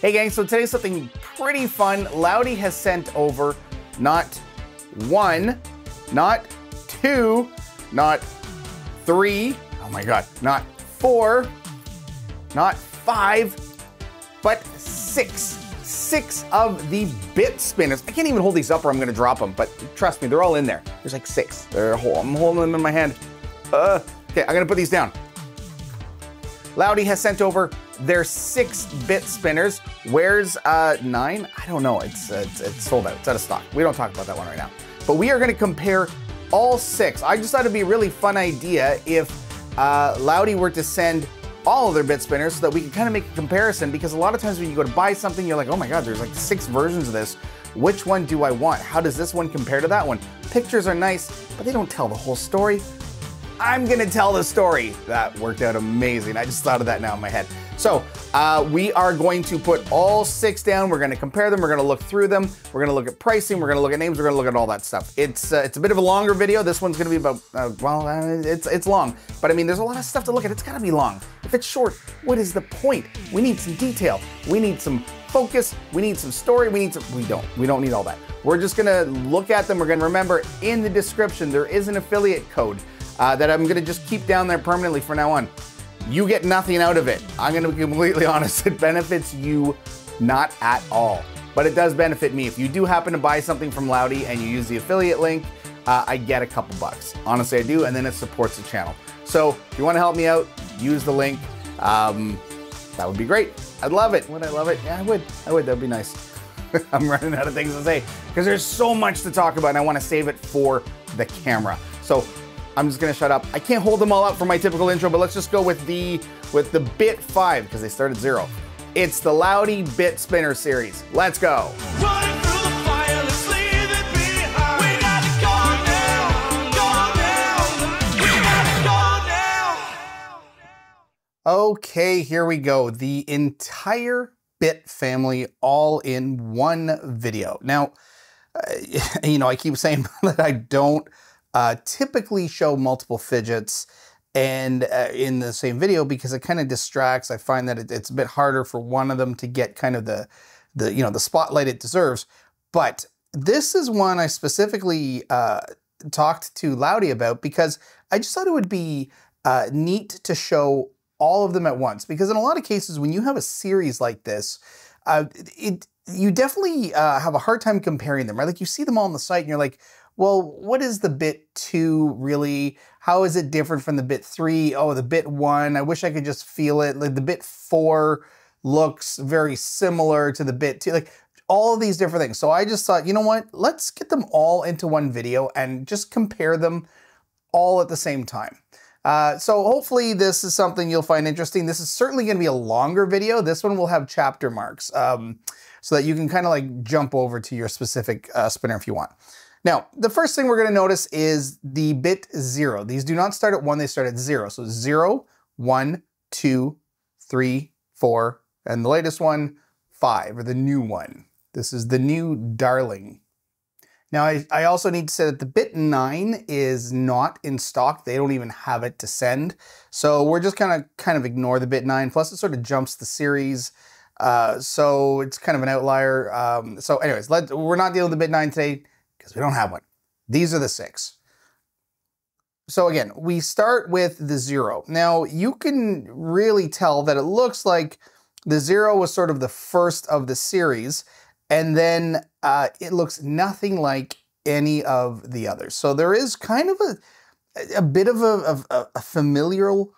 Hey gang, so today's something pretty fun. Lautie has sent over not one, not two, not three, oh my God, not four, not five, but six. Six of the bit spinners. I can't even hold these up or I'm gonna drop them, but trust me, they're all in there. There's like six. I'm holding them in my hand. Okay, I'm gonna put these down. Lautie has sent over their 6-bit spinners. Where's 9? I don't know. It's sold out. It's out of stock. We don't talk about that one right now. But we are going to compare all 6. I just thought it'd be a really fun idea if Lautie were to send all of their bit spinners so that we could kind of make a comparison, because a lot of times when you go to buy something, you're like, oh my God, there's like 6 versions of this. Which one do I want? How does this one compare to that one? Pictures are nice, but they don't tell the whole story. I'm gonna tell the story. That worked out amazing. I just thought of that now in my head. So we are going to put all 6 down. We're gonna compare them. We're gonna look through them. We're gonna look at pricing. We're gonna look at names. We're gonna look at all that stuff. It's a bit of a longer video. This one's gonna be about, it's long. But I mean, there's a lot of stuff to look at. It's gotta be long. If it's short, what is the point? We need some detail. We need some focus. We need some story. We don't need all that. We're just gonna look at them. We're gonna remember in the description, there is an affiliate code that I'm gonna just keep down there permanently from now on. You get nothing out of it. I'm gonna be completely honest. It benefits you not at all, but it does benefit me. If you do happen to buy something from Lautie and you use the affiliate link, I get a couple bucks. Honestly, I do, and then it supports the channel. So if you wanna help me out, use the link. That would be great. I'd love it. Would I love it? Yeah, I would. That'd be nice. I'm running out of things to say because there's so much to talk about and I wanna save it for the camera. So I'm just gonna shut up. I can't hold them all up for my typical intro, but let's just go with the Bit 5 because they start at 0. It's the Lautie Bit Spinner series. Let's go. Running through the fire, let's leave it behind. We gotta go now, go now. We gotta go now. Okay, here we go. The entire Bit family all in one video. Now, you know, I keep saying that I don't typically show multiple fidgets and in the same video because it kind of distracts. I find that it's a bit harder for one of them to get kind of the spotlight it deserves. But this is one I specifically talked to Lautie about because I just thought it would be neat to show all of them at once. Because in a lot of cases, when you have a series like this, you definitely have a hard time comparing them, right? Like you see them all on the site and you're like, well, what is the Bit 2 really? How is it different from the Bit 3? Oh, the Bit 1, I wish I could just feel it. Like the Bit 4 looks very similar to the Bit 2, like all of these different things. So I just thought, you know what? Let's get them all into one video and just compare them all at the same time. So hopefully this is something you'll find interesting. This is certainly gonna be a longer video. This one will have chapter marks so that you can kind of like jump over to your specific spinner if you want. Now, the first thing we're gonna notice is the Bit 0. These do not start at 1, they start at 0. So 0, 1, 2, 3, 4, and the latest one, 5, or the new one. This is the new darling. Now, I also need to say that the Bit 9 is not in stock. They don't even have it to send. So we're just gonna kind of ignore the Bit 9. Plus, it sort of jumps the series. So it's kind of an outlier. So anyways, we're not dealing with the Bit 9 today, because we don't have one. These are the 6. So again, we start with the 0. Now you can really tell that it looks like the 0 was sort of the first of the series, and then it looks nothing like any of the others. So there is kind of a bit of a familial,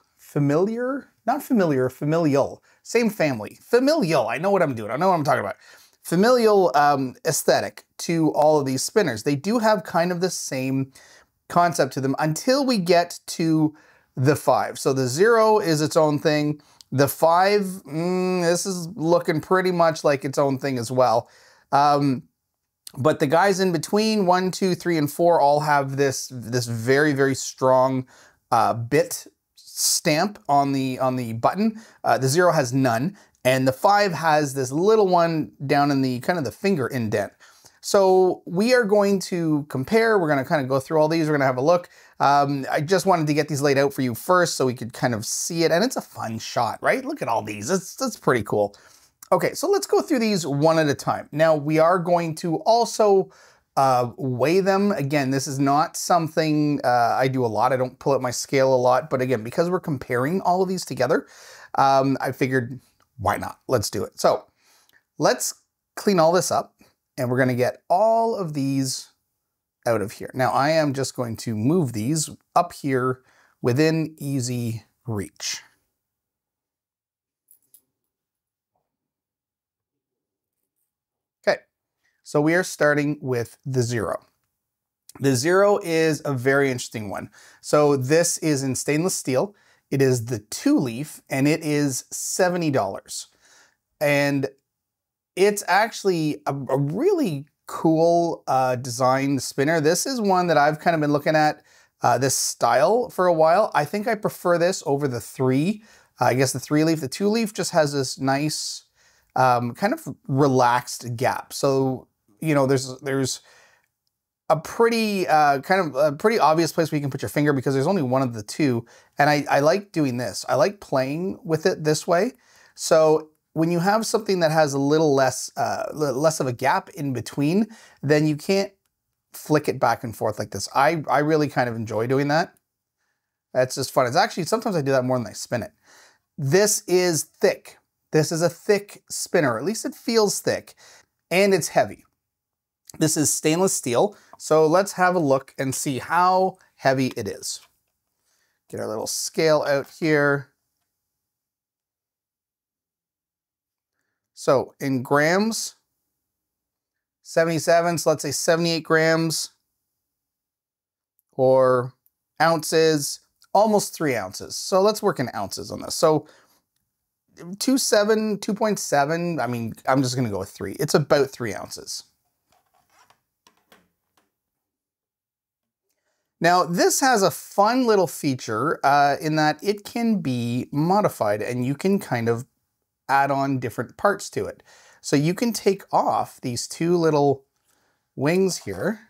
same family, familial. I know what I'm doing. I know what I'm talking about. Familial aesthetic to all of these spinners. They do have kind of the same concept to them until we get to the 5. So the 0 is its own thing. The 5, this is looking pretty much like its own thing as well. But the guys in between, 1, 2, 3, and 4 all have this very, very strong bit stamp on the button. The 0 has none. And the 5 has this little one down in the kind of the finger indent. So we are going to compare. We're going to kind of go through all these. We're going to have a look. I just wanted to get these laid out for you first so we could kind of see it. And it's a fun shot, right? Look at all these. That's pretty cool. Okay, so let's go through these one at a time. Now we are going to also weigh them. Again, this is not something I do a lot. I don't pull out my scale a lot, but again, because we're comparing all of these together, I figured, why not? Let's do it. So let's clean all this up, and we're gonna get all of these out of here. Now I am just going to move these up here within easy reach. Okay, so we are starting with the zero. The zero is a very interesting one. So this is in stainless steel. It is the 2-leaf, and it is $70. And it's actually a really cool design spinner. This is one that I've kind of been looking at this style for a while. I think I prefer this over the 3. I guess the 3-leaf. The 2-leaf just has this nice kind of relaxed gap. So, you know, there's a pretty pretty obvious place where you can put your finger because there's only one of the two. And I like doing this. I like playing with it this way. So when you have something that has a little less of a gap in between, then you can't flick it back and forth like this. I really kind of enjoy doing that. That's just fun. It's actually, sometimes I do that more than I spin it. This is thick. This is a thick spinner. At least it feels thick, and it's heavy. This is stainless steel. So let's have a look and see how heavy it is. Get our little scale out here. So in grams, 77, so let's say 78 grams, or ounces, almost 3 ounces. So let's work in ounces on this. So 2.7, I mean, I'm just gonna go with 3. It's about 3 ounces. Now, this has a fun little feature in that it can be modified, and you can kind of add on different parts to it. So you can take off these 2 little wings here,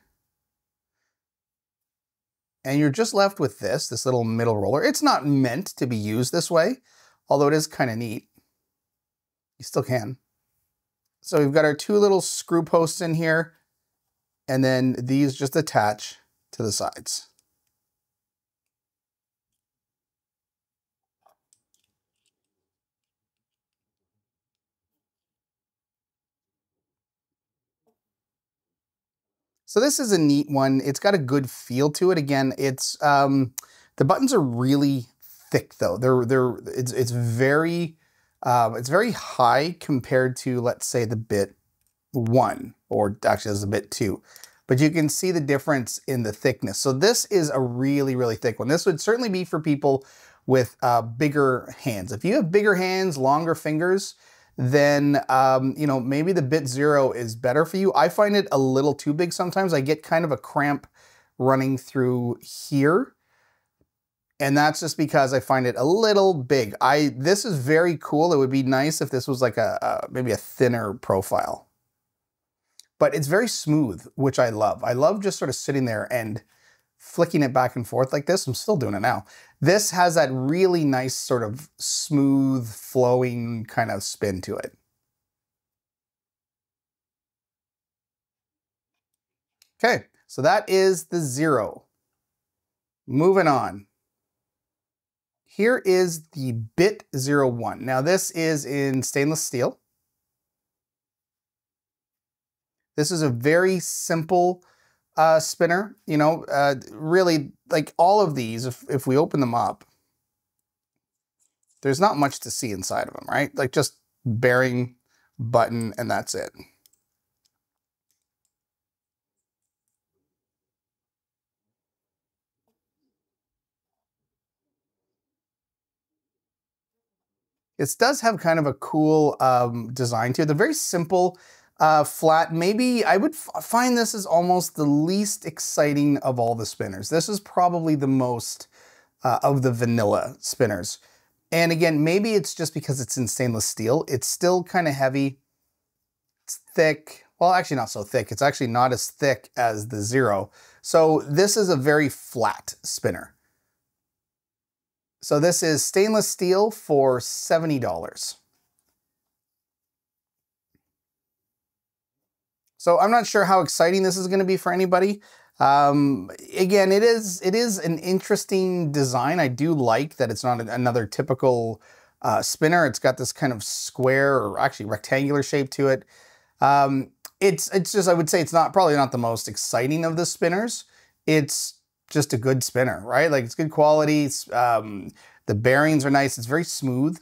and you're just left with this little middle roller. It's not meant to be used this way, although it is kind of neat. You still can. So we've got our 2 little screw posts in here, and then these just attach to the sides. So this is a neat one. It's got a good feel to it. Again, it's the buttons are really thick though. It's very high compared to, let's say, the Bit 1, or actually this is a Bit 2. But you can see the difference in the thickness. So this is a really, really thick one. This would certainly be for people with bigger hands. If you have bigger hands, longer fingers, then you know, maybe the Bit 0 is better for you. I find it a little too big sometimes. I get kind of a cramp running through here. And that's just because I find it a little big. This is very cool. It would be nice if this was like maybe a thinner profile. But it's very smooth, which I love. I love just sort of sitting there and flicking it back and forth like this. I'm still doing it now. This has that really nice sort of smooth, flowing kind of spin to it. Okay, so that is the 0. Moving on. Here is the Bit 01. Now this is in stainless steel. This is a very simple spinner, you know, really, like all of these, if we open them up, there's not much to see inside of them, right? Like just bearing, button, and that's it. It does have kind of a cool design to it. They're very simple, flat. Maybe I would find this is almost the least exciting of all the spinners. This is probably the most of the vanilla spinners. And again, maybe it's just because it's in stainless steel. It's still kind of heavy. It's thick. Well, actually not so thick. It's actually not as thick as the 0. So this is a very flat spinner. So this is stainless steel for $70. So I'm not sure how exciting this is going to be for anybody. Again, it is an interesting design. I do like that it's not another typical spinner. It's got this kind of square or actually rectangular shape to it. It's just, I would say it's probably not the most exciting of the spinners. It's just a good spinner, right? Like it's good quality. The bearings are nice. It's very smooth,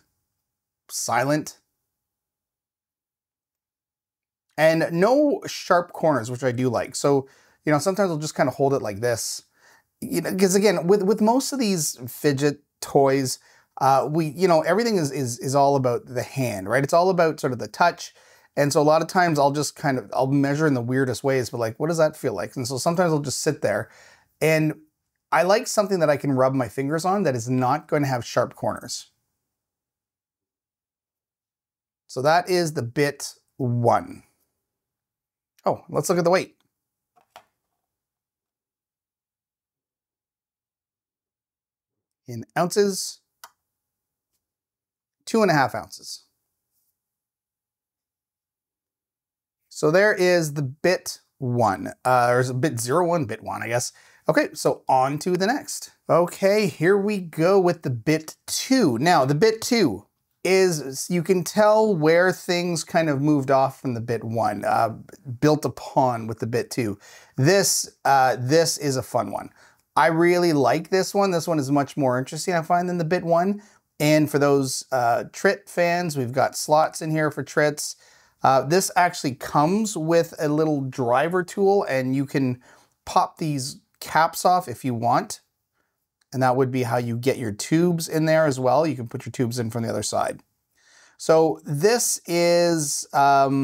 silent, and no sharp corners, which I do like. So, you know, sometimes I'll just kind of hold it like this, you know, because again, with most of these fidget toys, you know, everything is all about the hand, right? It's all about sort of the touch. And so a lot of times I'll measure in the weirdest ways, but like, what does that feel like? And so sometimes I'll just sit there, and I like something that I can rub my fingers on that is not going to have sharp corners. So that is the Bit 1. Oh, let's look at the weight. In ounces, 2.5 ounces. So there is the Bit 1, or is it Bit 01, Bit 1, I guess. Okay, so on to the next. Okay, here we go with the Bit 2. Now, the Bit 2 is, you can tell where things kind of moved off from the Bit 1, built upon with the Bit 2. This is a fun one. I really like this one. This one is much more interesting, I find, than the Bit 1. And for those Trit fans, we've got slots in here for Trits. This actually comes with a little driver tool, and you can pop these caps off if you want. And that would be how you get your tubes in there as well. You can put your tubes in from the other side. So this is a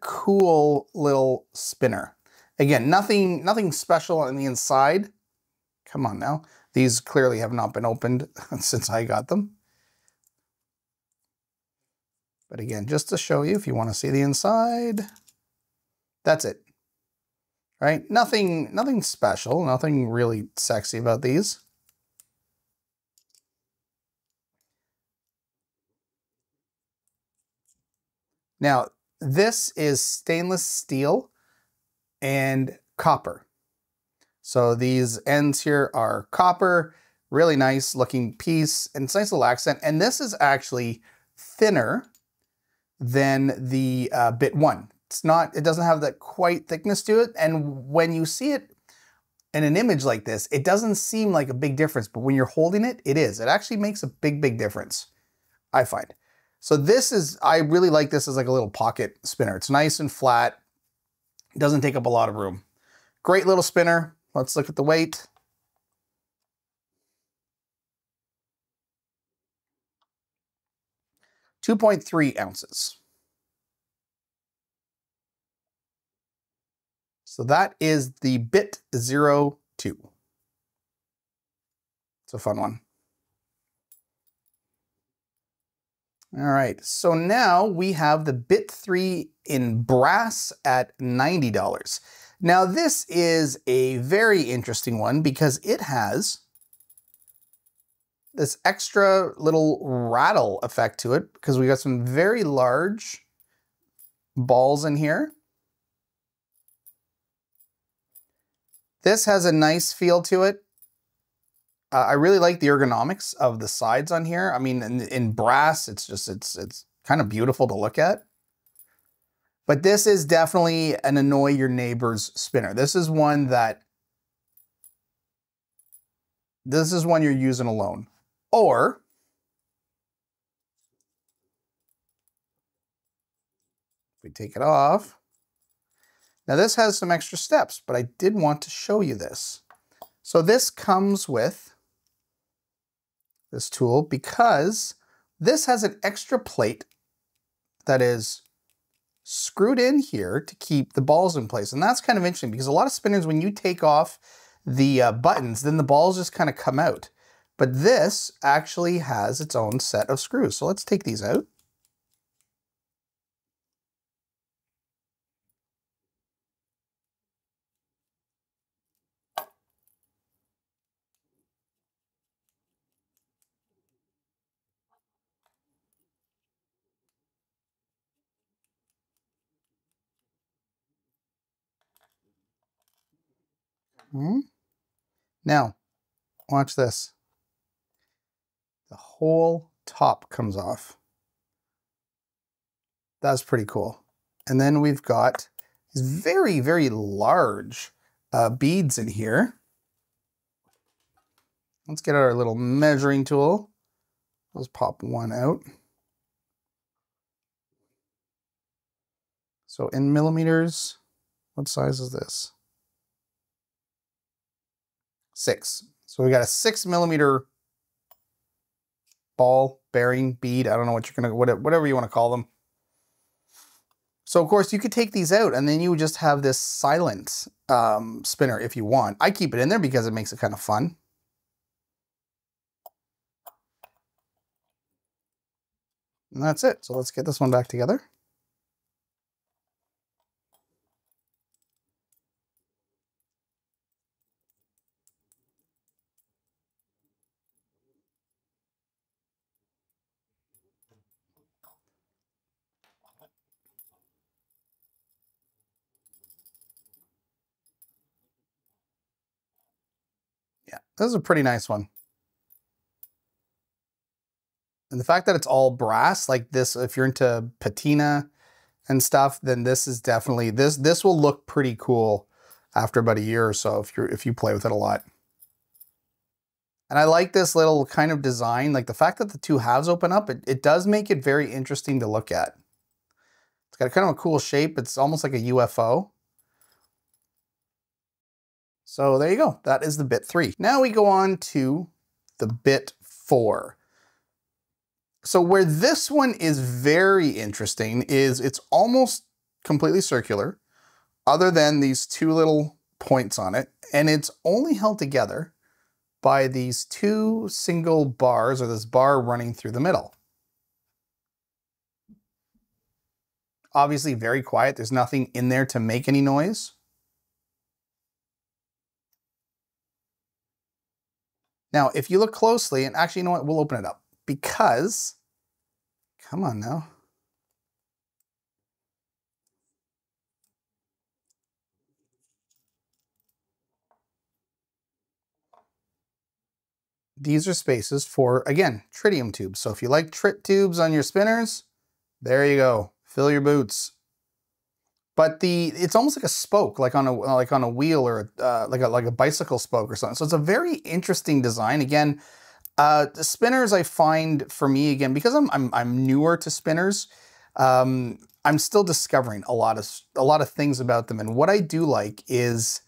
cool little spinner. Again, nothing special on the inside. Come on now. These clearly have not been opened since I got them. But again, just to show you, if you want to see the inside, that's it. Right? Nothing special, nothing really sexy about these. Now, this is stainless steel and copper. So these ends here are copper, really nice looking piece, and it's a nice little accent. And this is actually thinner than the Bit 1. It doesn't have that quite thickness to it. And when you see it in an image like this, it doesn't seem like a big difference, but when you're holding it, it is. It actually makes a big difference, I find. So I really like this as like a little pocket spinner. It's nice and flat. It doesn't take up a lot of room. Great little spinner. Let's look at the weight. .3 ounces. So that is the Bit 02. It's a fun one. All right, so now we have the Bit 3 in brass at $90. Now this is a very interesting one because it has this extra little rattle effect to it because we got some very large balls in here. This has a nice feel to it. I really like the ergonomics of the sides on here. I mean, in brass, it's kind of beautiful to look at. But this is definitely an annoy your neighbor's spinner. This is one you're using alone. Or if we take it off, now this has some extra steps, but I did want to show you this. So this comes with this tool because this has an extra plate that is screwed in here to keep the balls in place. And that's kind of interesting because a lot of spinners, when you take off the buttons, then the balls just kind of come out. But this actually has its own set of screws. So let's take these out. Now, watch this. The whole top comes off. That's pretty cool. And then we've got these very, very large beads in here. Let's get our little measuring tool. Let's pop one out. So in millimeters, what size is this? 6. So we got a 6 millimeter ball bearing bead. I don't know what you're gonna, whatever you want to call them. So of course you could take these out and then you would just have this silent spinner if you want. I keep it in there because it makes it kind of fun. And that's it. So let's get this one back together. Yeah, this is a pretty nice one. And the fact that it's all brass like this, if you're into patina and stuff, then this is definitely, this will look pretty cool after about a year or so if you play with it a lot. And I like this little kind of design, like the fact that the two halves open up, it does make it very interesting to look at. It's got kind of a cool shape. It's almost like a UFO. So there you go. That is the Bit 3. Now we go on to the Bit 4. So where this one is very interesting is it's almost completely circular, other than these two little points on it, and it's only held together by these two single bars, or this bar running through the middle. Obviously very quiet. There's nothing in there to make any noise. Now, if you look closely, and actually, you know what? We'll open it up because, come on now. These are spaces for, again, tritium tubes. So if you like trit tubes on your spinners, there you go. Fill your boots. But it's almost like a spoke, like on a wheel, or like a bicycle spoke or something. So it's a very interesting design. Again, the spinners, I find, for me, again, because I'm newer to spinners, I'm still discovering a lot of things about them. And what I do like is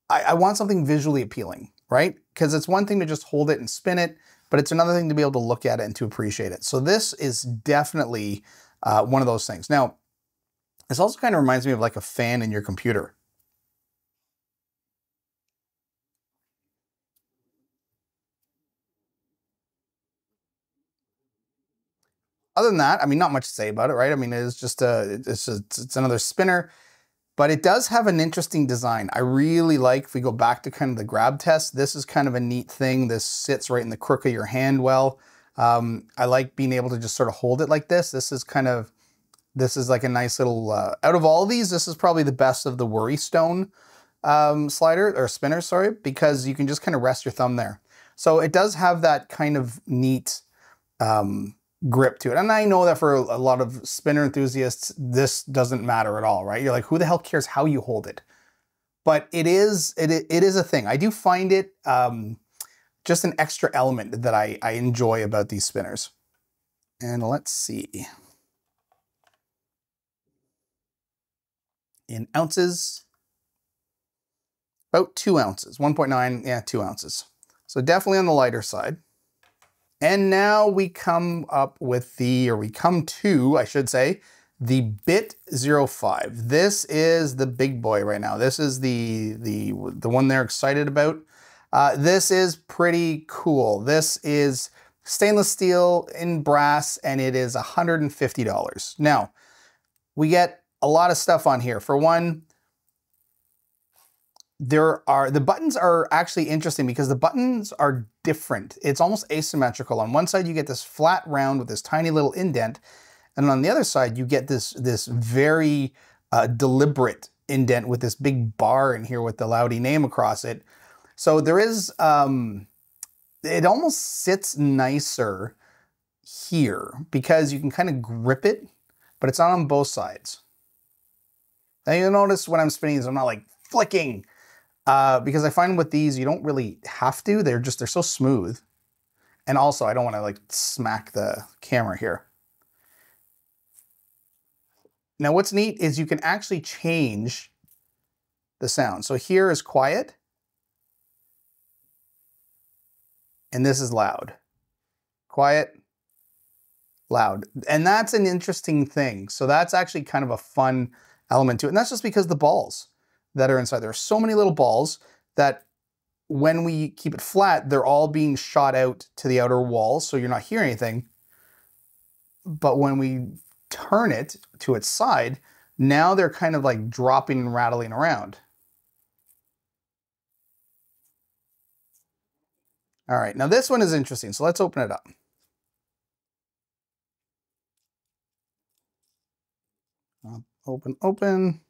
I want something visually appealing, right? Because it's one thing to just hold it and spin it, but it's another thing to be able to look at it and to appreciate it. So this is definitely one of those things. Now, this also kind of reminds me of like a fan in your computer. Other than that, I mean, not much to say about it, right? I mean, it's just it's another spinner, but it does have an interesting design. I really like, if we go back to kind of the grab test, this is kind of a neat thing. This sits right in the crook of your hand well. I like being able to just sort of hold it like this. This is like a nice little, out of all of these, this is probably the best of the Worry Stone slider, or spinner, sorry, because you can just kind of rest your thumb there. So it does have that kind of neat grip to it. And I know that for a lot of spinner enthusiasts, this doesn't matter at all, right? You're like, who the hell cares how you hold it? But it is a thing. I do find it just an extra element that I enjoy about these spinners. And let's see. In ounces, about 2 ounces, 1.9, yeah, 2 ounces. So definitely on the lighter side. And now we come up with we come to, I should say, the Bit 05. This is the big boy right now. This is the one they're excited about. This is pretty cool. This is stainless steel in brass, and it is $150. Now, we get a lot of stuff on here. For one, the buttons are actually interesting because the buttons are different. It's almost asymmetrical. On one side, you get this flat round with this tiny little indent, and on the other side, you get this very deliberate indent with this big bar in here with the Lautie name across it. So there is, it almost sits nicer here because you can kind of grip it, but it's not on both sides. Now you'll notice when I'm spinning these, I'm not like flicking, because I find with these, you don't really have to, they're so smooth. And also I don't want to like smack the camera here. Now what's neat is you can actually change the sound. So here is quiet, and this is loud. Quiet, loud. And that's an interesting thing. So that's actually kind of a fun element to it. And that's just because the balls that are inside. There are so many little balls that when we keep it flat, they're all being shot out to the outer wall, so you're not hearing anything. But when we turn it to its side, now they're kind of like dropping and rattling around. All right, now this one is interesting, so let's open it up. Open, open.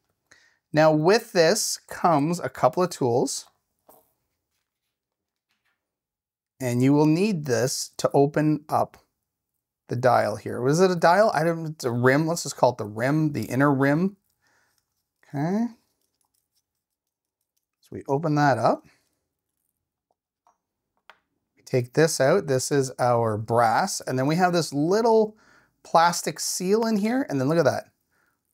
Now with this comes a couple of tools. And you will need this to open up the dial here. Was it a dial? It's a rim. Let's just call it the rim, the inner rim. Okay. So we open that up. We take this out. This is our brass. And then we have this little plastic seal in here. And then look at that.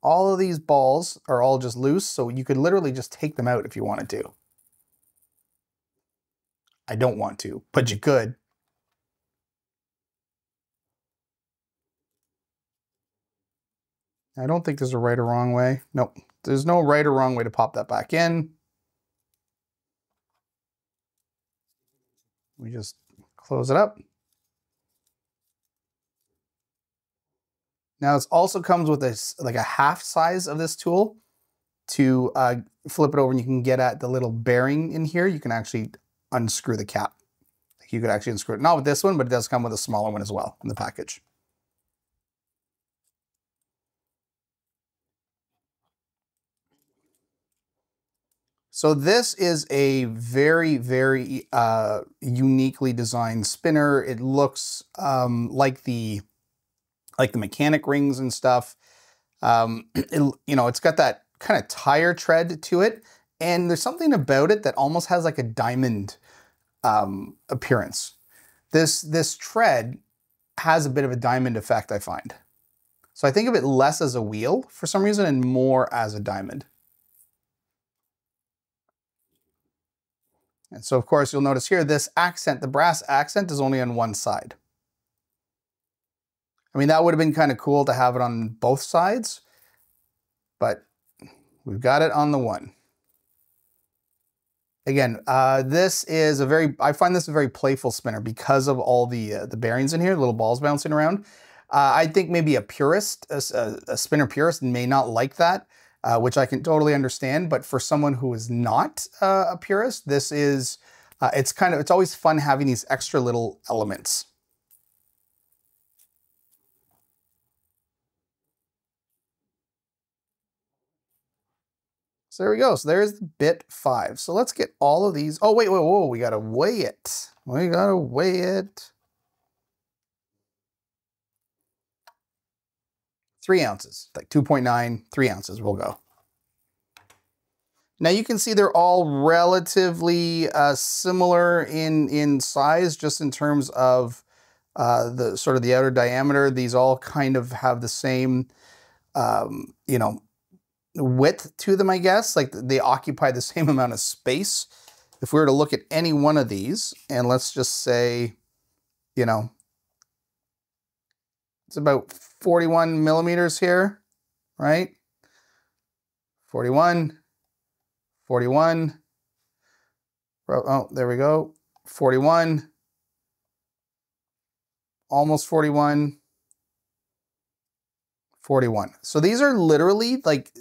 All of these balls are all just loose. So you could literally just take them out if you wanted to. I don't want to, but you could. I don't think there's a right or wrong way. Nope, there's no right or wrong way to pop that back in. We just close it up. Now it also comes with this, like a half size of this tool to flip it over, and you can get at the little bearing in here. You can actually unscrew the cap. You could actually unscrew it. Not with this one, but it does come with a smaller one as well in the package. So this is a very, very uniquely designed spinner. It looks like the mechanic rings and stuff. It's got that kind of tire tread to it, and there's something about it that almost has like a diamond appearance. This tread has a bit of a diamond effect, I find. So I think of it less as a wheel for some reason and more as a diamond. And so of course you'll notice here this accent, the brass accent, is only on one side. I mean, that would have been kind of cool to have it on both sides, but we've got it on the one. Again, this is I find this a very playful spinner because of all the bearings in here, little balls bouncing around. I think maybe a purist, a spinner purist may not like that, which I can totally understand. But for someone who is not a purist, this is, it's always fun having these extra little elements. So there we go. So there's bit 5. So let's get all of these. Oh, wait, whoa, we gotta weigh it. We gotta weigh it. 3 ounces, like 2.9, 3 ounces will go. Now you can see they're all relatively similar in size, just in terms of the sort of the outer diameter. These all kind of have the same, width to them, I guess. Like they occupy the same amount of space. If we were to look at any one of these, and let's just say, it's about 41 millimeters here, right? 41, 41. Oh, there we go. 41, almost 41. 41. So these are literally like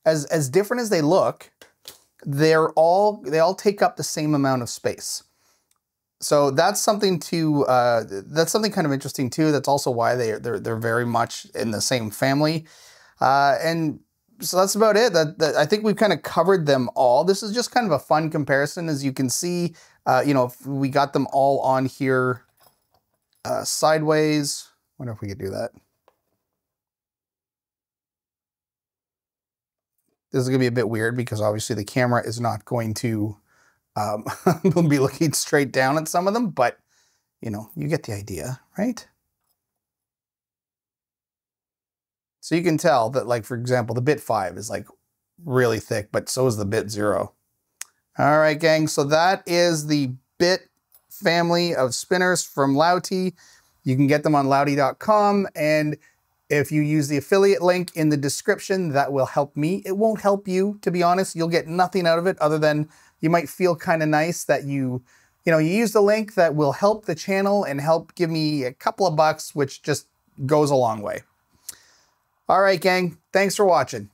as different as they look, they all take up the same amount of space. So that's something kind of interesting too. That's also why they're very much in the same family. And that's about it. I think we've kind of covered them all. This is just kind of a fun comparison. As you can see, you know, if we got them all on here sideways. Wonder if we could do that. This is gonna be a bit weird because obviously the camera is not going to be looking straight down at some of them, but you know, you get the idea, right? So you can tell that, like, for example, the bit 5 is like really thick, but so is the bit 0. All right, gang, so that is the bit family of spinners from Lautie. You can get them on lautie.com, and if you use the affiliate link in the description, that will help me. It won't help you, to be honest. You'll get nothing out of it other than you might feel kind of nice that you use the link. That will help the channel and help give me a couple of bucks, which just goes a long way. All right, gang, thanks for watching.